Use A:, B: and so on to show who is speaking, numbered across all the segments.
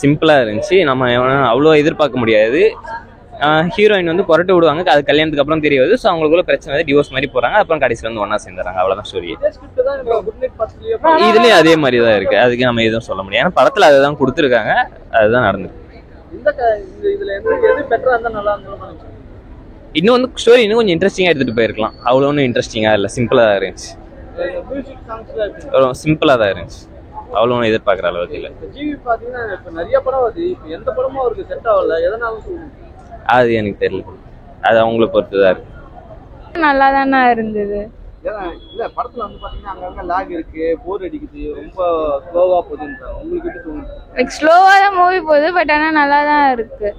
A: சிம்பிளா இருந்துச்சு. நம்ம அவ்வளோ எதிர்பார்க்க முடியாது. ஹீரோயின் வந்து புரட்டு விடுவாங்க, அது கல்யாணத்துக்கு அப்புறம் தெரிய வருது. ஸோ அவங்களுக்குள்ள பிரச்சனை வந்து டிவோர்ஸ் மாதிரி போறாங்க, அப்புறம் கடைசியில் வந்து ஒன்னா சேர்ந்துறாங்க. அவ்வளோதான் ஸ்டோரி. இதுலயும் அதே மாதிரி தான் இருக்கு. அதுக்கு நம்ம எதுவும் சொல்ல முடியாது. ஏன்னா படத்துல அதுதான் கொடுத்துருக்காங்க, அதுதான் நடந்திருக்கு. இன்னும் வந்து ஸ்டோரி இன்னும் கொஞ்சம் இன்ட்ரெஸ்டிங்கா எடுத்துட்டு போயிருக்கலாம். அவ்வளோ ஒன்றும் இன்ட்ரெஸ்டிங்கா இல்லை, சிம்பிளா தான் இருந்துச்சு. சிம்பிளா தான் இருந்துச்சு, அவ்வளோ ஒன்றும் எதிர்பார்க்குற அளவுக்கு இல்லை. அது எனக்கு தெரியல, அது அவங்கள பொறுத்து தான் இருக்கு.
B: நல்லா தானே இருந்தது.
C: இல்ல படத்துல வந்து பாத்தீங்கன்னா அங்கங்க லாக் இருக்கு, போர் அடிக்குது, ரொம்ப ஸ்லோவா போகுதுன்றாங்க. உங்களுக்கு எப்படி தோணுது?
B: லைக் ஸ்லோவா தான் மூவி போகுது, பட் ஆனா நல்லா தான் இருக்கு.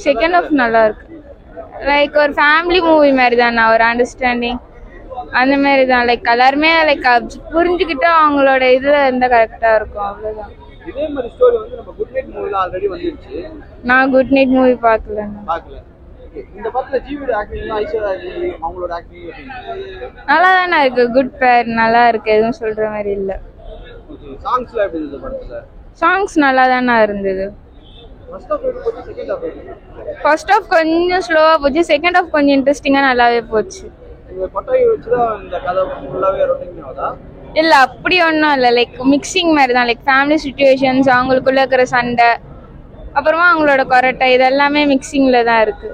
B: செகண்ட் ஹாஃப் நல்லா இருக்கு. லைக் ஒரு ஃபேமிலி மூவி மாதிரி தான், ஒரு அண்டர்ஸ்டாண்டிங் அந்த மாதிரி தான். லைக் எல்லாருமே லைக் புரிஞ்சுக்கிட்டு அவங்களோட இதுல இருந்தா கரெக்டா இருக்கும், அவ்வளவுதான்.
C: இதே மாதிரி ஸ்டோரி வந்து நம்ம குட் நைட் மூவில ஆல்ரெடி வந்துருச்சு.
B: நான் குட் நைட் மூவி பார்க்கல.
C: இந்த படத்துல ஜிவியோட ஆக்டிங், ஐஸ்வர்யா அவங்களோட ஆக்டிங்
B: நல்லா தானே இருக்கு. குட் பேர், நல்லா இருக்கு, எதுவும் சொல்ற மாதிரி இல்ல.
C: சாங்ஸ்லாம் எப்படி இருந்தது படத்துல?
B: சாங்ஸ் நல்லா தானே இருந்தது. ஃபர்ஸ்ட் ஹாஃப் கொஞ்சம் ஸ்லோவா போச்சு, செகண்ட் ஹாஃப் கொஞ்சம் இன்ட்ரெஸ்டிங்கா நல்லாவே போச்சு. இல்ல அப்படி ஒன்றும் இல்லை, லைக் மிக்சிங் மாதிரி தான். லைக் ஃபேமிலி சுச்சுவேஷன்ஸ், அவங்களுக்குள்ள இருக்கிற சண்டை, அப்புறமா அவங்களோட கொரட்டை, இது எல்லாமே மிக்சிங்ல தான் இருக்கு.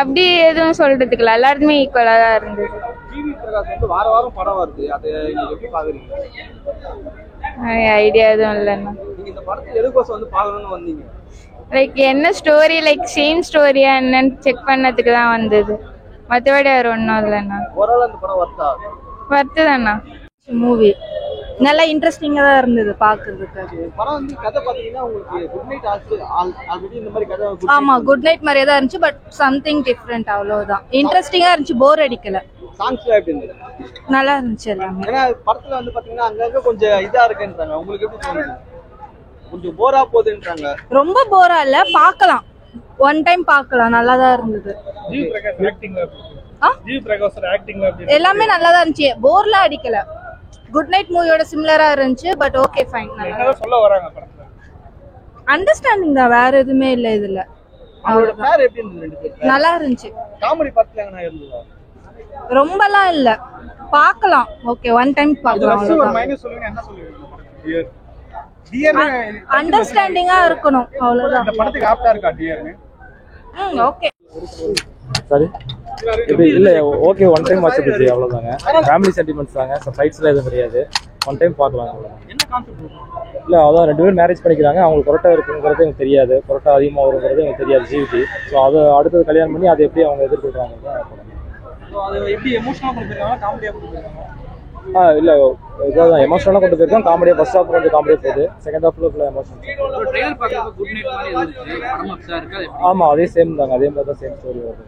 B: அப்படி எதுவும் சொல்றதுக்கு இல்லை, எல்லாருமே ஈக்குவலா தான் இருந்தது. ஐடியா எதுவும் இல்லைன்னா. லைக் என்ன ஸ்டோரி, லைக் சேம் ஸ்டோரியா என்னன்னு செக் பண்ணதுக்கு தான் வந்தது, மற்றபடி வேற ஒன்றும் இல்லைண்ணா. வர்த்து தானா
D: மூவி நல்லா இன்ட்ரெஸ்டிங்கா தான் இருந்தது பாக்குறதுக்கு.
C: படம் வந்து கதை பாத்தீங்கன்னா உங்களுக்கு குட் நைட் ஆல்ரெடி இந்த மாதிரி கதை.
D: ஆமா, குட் நைட் மாதிரியே தான் இருந்துச்சு, பட் சம்திங் டிஃபரெண்ட், அவ்வளவுதான். இன்ட்ரெஸ்டிங்கா இருந்துச்சு, போர் அடிக்கல.
C: சாங்ஸ்லாம் எப்படி இருந்தது?
D: நல்லா இருந்துச்சு எல்லாமே.
C: ஏன்னா படத்துல வந்து பாத்தீங்கன்னா அங்கங்க கொஞ்சம் இதா இருக்குன்றாங்க. உங்களுக்கு எப்படி தோணுது? கொஞ்சம் போரா போகுதுன்றாங்க.
D: ரொம்ப போரா இல்ல, பார்க்கலாம், ஒன் டைம் பார்க்கலாம், நல்லா தான் இருந்தது. எல்லாமே நல்லா தான் இருந்துச்சு, போர்லாம் அடிக்கல. குட் நைட் மூவியோட சிமிலரா இருந்துச்சு, பட் ஓகே ஃபைன்.
C: என்ன சொல்ல வராங்க படத்துல?
D: அண்டர்ஸ்டாண்டிங் தான், வேற எதுவுமே இல்ல இதுல.
C: அவரோட பேர் எப்படி இருந்தது? ரெண்டு பேர்
D: நல்லா இருந்துச்சு.
C: காமெடி படத்துல எங்கனா இருந்ததா?
D: ரொம்பலாம் இல்ல, பார்க்கலாம், ஓகே, ஒன் டைம் பார்க்கலாம்.
C: ஒரு மைனஸ் சொல்லுங்க, என்ன சொல்லுவீங்க? டியர்
D: அண்டர்ஸ்டாண்டிங்கா இருக்கணும், அவ்வளவுதான்.
C: இந்த படத்துக்கு ஆப்டா இருக்கா டியர்னு?
D: ஓகே.
E: சரி இல்ல ஓகே, ஒன் டைம் வாட்ச் பண்ணுது, அவ்வளவுதாங்க. ஃபேமிலி சென்டிமெண்ட்ஸ் தாங்க, ஃபைட்ஸ்லாம் எதுவும் கிடையாது, ஒன் டைம் பார்க்கலாம்.
C: என்ன கான்செப்ட்?
E: இல்ல அதான் ரெண்டு பேரும் மேரேஜ் பண்ணிக்கிறாங்க, அவங்களுக்கு கொரட்டா இருக்குங்கிறது எனக்கு தெரியாது, கொரட்டா அதிகமாக வருங்கிறது எனக்கு தெரியாது ஜிவிக்கு. ஸோ அதை அடுத்தது கல்யாணம் பண்ணி அதை எப்படி அவங்க எதிர்கொள்றாங்க.
C: எப்படி எமோஷனலா கொண்டு போயிருக்காங்க, காமெடியா கொண்டு போயிருக்காங்க?
E: இல்ல இதான் எமோஷனலாக கொண்டு போயிருக்கோம், காமெடியா. ஃபர்ஸ்ட் ஹாஃப் கொஞ்சம் காமெடியா போகுது, செகண்ட் ஹாஃப்ல ஃபுல்லா எமோஷன். ஆமா, அதே சேம் தாங்க, அதே மாதிரி தான் சேம் ஸ்டோரி வருது.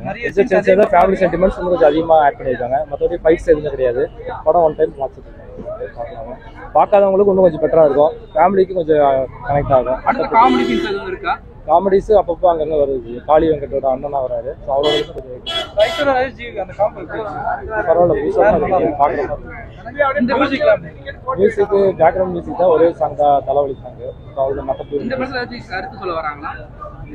E: ஃபேமிலி சென்டிமெண்ட்ஸ் கொஞ்சம் அதிகமாக ஆட் பண்ணியிருக்காங்க, மற்றபடி ஃபைட்ஸ் எதுவுமே கிடையாது. படம் ஒன் டைம் பார்க்கலாம், பார்க்காதவங்களுக்கு இன்னும் கொஞ்சம் பெட்டரா இருக்கும், ஃபேமிலிக்கு கொஞ்சம் கனெக்ட் ஆகும். காமெடிஸ் அப்பப்போ அங்கங்க வருது. காளி வெங்கட்டோட அண்ணனா வராரு, ஸோ அவரோட பரவாயில்ல, மியூசிக் பேக்ரவுண்ட் மியூசிக் தான், ஒரே சாங் தான், தலைவலி சாங். அவ்வளோ மற்ற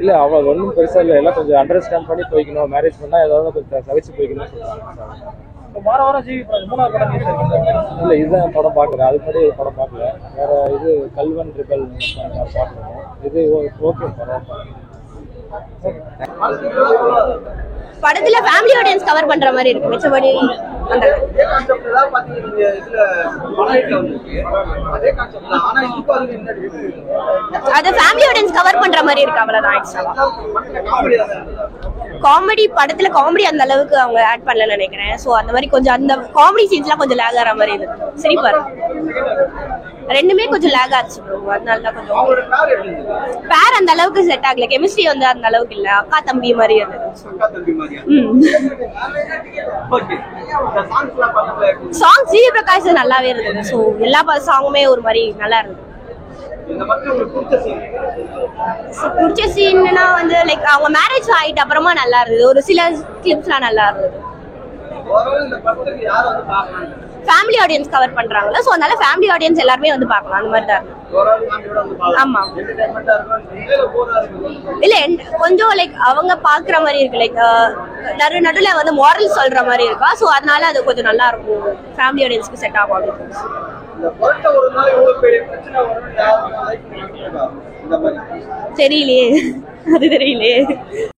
E: இல்லை, அவ்வளோ ஒன்றும் பெருசாக இல்லை. எல்லாம் கொஞ்சம் அண்டர்ஸ்டாண்ட் பண்ணி போய்க்கணும், மேரேஜ் பண்ணால் ஏதாவது கொஞ்சம் தவிச்சு போய்க்கணும்னு சொல்கிறாங்க. இல்லை, இதுதான் படம் பார்க்குறேன், அதுக்கு முன்னாடி படம் பார்க்கல. வேற இது கல்வன் ரிபல் பார்க்குறேன், இது ஓகே படம்.
F: படத்துல ஃபேமிலி ஆடியன்ஸ் கவர் பண்ற மாதிரி இருக்கு, மிச்சபடி அந்த அது ஃபேமிலி ஆடியன்ஸ் கவர் பண்ற மாதிரி இருக்கு, அவ்வளவுதான். காமெடி படத்துல காமெடி அந்த அளவுக்கு அவங்க ஆட் பண்ணலன்னு நினைக்கிறேன். சோ அந்த மாதிரி கொஞ்சம் அந்த காமெடி சீன்ஸ்லாம் கொஞ்சம் லேக் ஆகிற மாதிரி இருக்கு. சரி பாரு, ரெண்டுமே கொஞ்சம் லேக் ஆச்சு ப்ரோ, அதனால தான் கொஞ்சம் பேர் அந்த அளவுக்கு செட் ஆகல. கெமிஸ்ட்ரி வந்து அந்த அளவுக்கு இல்ல, அக்கா தம்பி மாதிரி இருந்தது. சாங் ஜி பிரகாஷ் நல்லாவே இருந்தது. ஸோ எல்லா சாங்குமே ஒரு மாதிரி நல்லா இருந்தது. பிடிச்ச சீன்னா வந்து லைக் அவங்க மேரேஜ் ஆயிட்டு அப்புறமா நல்லா இருந்தது, ஒரு சில கிளிப்ஸ்லாம் நல்லா இருந்தது. ஃபேமிலி ஆடியன்ஸ் கவர் பண்றாங்கல்ல, ஸோ அதனால ஃபேமிலி ஆடியன்ஸ் எல்லாருமே வந்து பார்க்கலாம் அந்த மாதிரி தான் இருக்கும். ஆமா இல்ல கொஞ்சம் லைக் அவங்க பாக்குற மாதிரி இருக்கு, லைக் நடுல வந்து மாரல் சொல்ற மாதிரி இருக்கா, ஸோ அதனால அது கொஞ்சம் நல்லா இருக்கும், ஃபேமிலி ஆடியன்ஸ்க்கு செட் ஆகும் அப்படின்னு. தெரியலையே அது தெரியலையே.